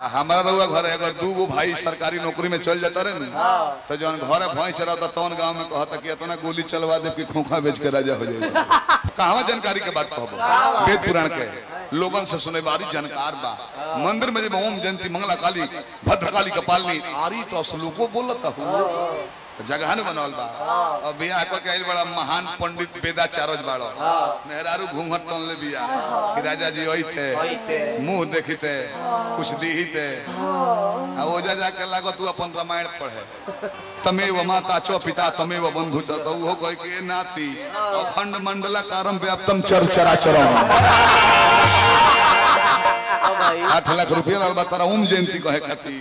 हमारा रउआ घर अगर दू गो भाई सरकारी नौकरी में चल जाता रहे ना तो जो घर भैंस रहता तौन गांव में कहता कि इतना गोली चलवा दे कि खोखा बेच के राजा हो जाएगा। कहवा जानकारी के बात कहबो वेद पुराण के लोगन से सुने बारी जानकार बा। मंदिर में जब ओम जयंती मंगला काली भद्रकाली कपालिनी आरी तो श्लोको बोलता हूँ जगह न बनल बा। और बियाह को कहल बड़ा महान पंडित वेदाचार्य बाड़ो मेहरारू घूंघट तन ले बिया कि राजा जी ओइते मुंह देखिते कुछ दीहिते आ ओजा जाके लागो तू अपन रामायण पढ़े तमेव माता च पिता तमेव बंधु च तो वो कह के नाती अखंड मंडलाकारम व्याप्तम चराचरम 8 लाख रुपया लाल बा तारा ओम जयंती कहे खाती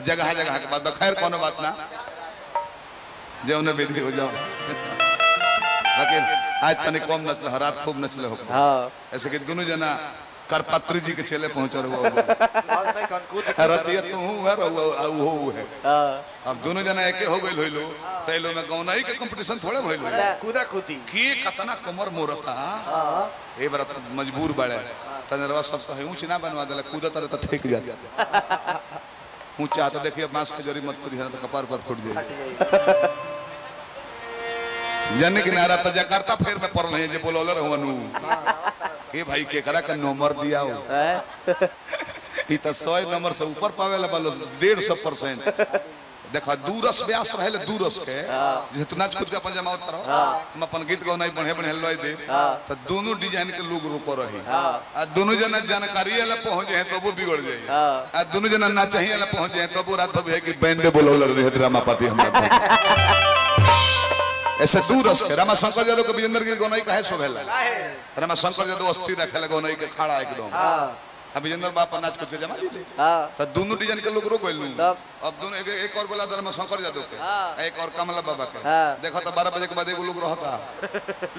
जगह जगह के बात खैर कोनो बात ना जो उन्हें विधि हो जाओ। लेकिन आज तने कम नचले रात खूब नचले हो ऐसे कि दोनों जना करपात्री जी के चले पहुंच रहो रतिया तू है वो है। अब दोनों जना एके हो गइल होइलो तैलो में गौनाई के कंपटीशन थोड़े भइलो कूदा कूदी की कतना कमर मोरता ए बार मजबूर बड़े तने सब कहे ऊंच ना बनवा देला कूदा तरह तो ठेक जाता ऊंचा तो देखिए मांस के जरी मत कूदी तो कपार पर फूट जाए जन किनारा तो जकार्ता फेर में पड़ रहे जे बोलौले रहनु ए भाई के करा का नंबर दिया हो ई तो 100 नंबर से ऊपर पावेला बोलो 150% देखा दूरस व्यास रहले दूरस के जे तू नाच कूद के अपन जमावत करो हम अपन गीत गौनाई बढ़े बढ़े लय दे तो दोनों डिजाइन के लोग रुको रही आ दोनों जना जानकारी वाला पहुंच जाए तो वो बिगड़ जाए आ दोनों जना ना चाहिए वाला पहुंच जाए तो वो रात भर है कि बैंड बोलौले रहे ड्रामा पार्टी हमरा ऐसे दूरस के रामा शंकर यादव के विजेंद्र के गौनाई काहे शोभेला रामा शंकर यादव अस्थिर रखेला गौनाई के खड़ा एकदम अब विजेंद्र बाप नाच करके जमा लीजिए तो दोनों डिजाइन के लोग रोक गइल अब दोनों एक और बोला रामा शंकर यादव के एक और कमला बाबा के देखो तो 12 बजे के बाद एगो लोग रहता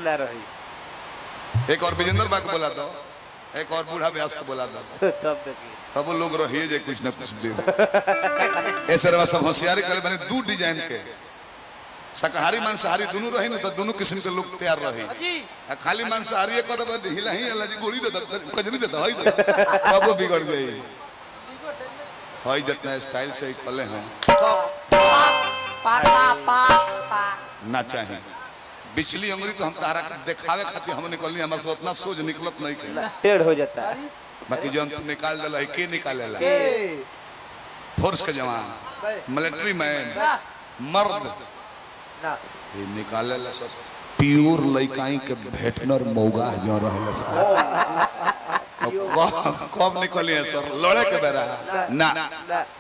ना रही एक और विजेंद्र बाप के बोला दो एक और बूढ़ा व्यास को बोला दो तब देखिए तब लोग रहिए जे कुछ न कुछ दिन ऐसे रवा सब होशियारी करे बने दो डिजाइन के शाकाहारी मांसाहारी दोनों रही ना तो दोनों किस्म के लोग तैयार रही खाली मांसाहारी एक बात हिला ही अल्लाह जी गोली देता कजरी देता हई तब बिगड़ गई हई जितना स्टाइल से कले हैं ना चाहिए बिचली अंगुरी तो हम तारा दिखावे खातिर हम निकलनी हमर से उतना सोच निकलत नहीं के टेढ़ हो जाता है बाकी जो हम निकाल देला है के निकालेला फोर्स के जवान मिलिट्री मैन मर्द ये निकाले ला सब प्योर लइकाई के भेटनर मौगा जो रहले कब निकले सर लड़े के बेरा ना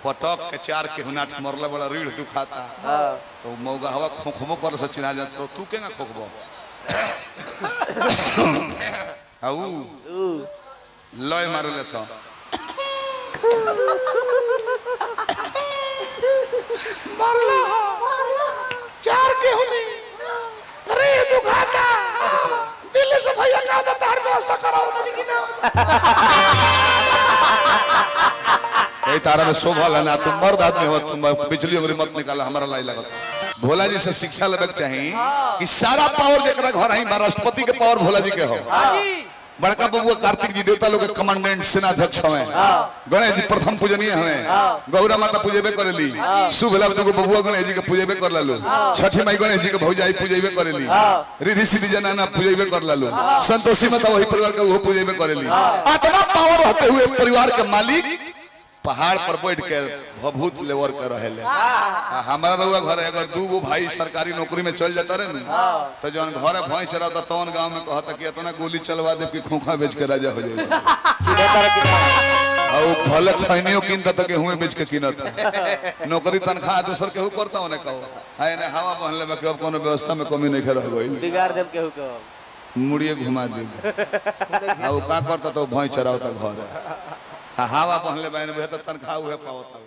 पटक के 4 के हुनाट मरले बड़ा रीढ़ दुखाता तो मौगा हवा खोखमो कर से चिना जात तो तू केना खोखबो आऊ लय मारले स मरला 4 के हुनी अरे दुखाता दिल्ली से भैया का तार व्यवस्था कराओ ए तारा में शोभा लेना तुम मर्द आदमी हो तुम बिजली उंगली मत निकाला हमारा लाई लगत भोला जी से शिक्षा लेबे चाहिए कि सारा पावर जेकरा घर आई राष्ट्रपति के पावर भोला जी के हो बड़का बबुआ कार्तिक जी देवता लोग के कमांडेंट सेनाध्यक्ष हमें गणेश जी प्रथम पूजनीय हमें गौरा माता पूजेबे करेली शुभ लाभ दुगो बबुआ गणेश जी के पूजेबे कर लालो छठी माई गणेश जी के भौजाई पूजेबे करेली रिधि सिद्धि जनाना पूजेबे कर लालो संतोषी माता वही परिवार के वो पूजेबे करेली आत्मा पावर होते हुए परिवार के मालिक पहाड़ पर बैठ के भभूत लेवर कर रहेले हमारा रउआ घर अगर दू गो भाई सरकारी नौकरी में चल जाता रहे ना तो जो घर भैंस रहता तौन गांव में कहता कि इतना गोली चलवा दे कि खोखा बेच के राजा हो जाएगा और भले खैनियो किनता तो गेहूं बेच के किनता नौकरी तनख्वाह दूसर केहू करता होने कहो है ना हवा बहले में अब कोनो व्यवस्था में कमी नहीं रह गई बिगाड़ देब केहू को मुड़िए घुमा दे और का करता तो भैंस चरावता घर हवा बहले बहन तनख्वाह पावता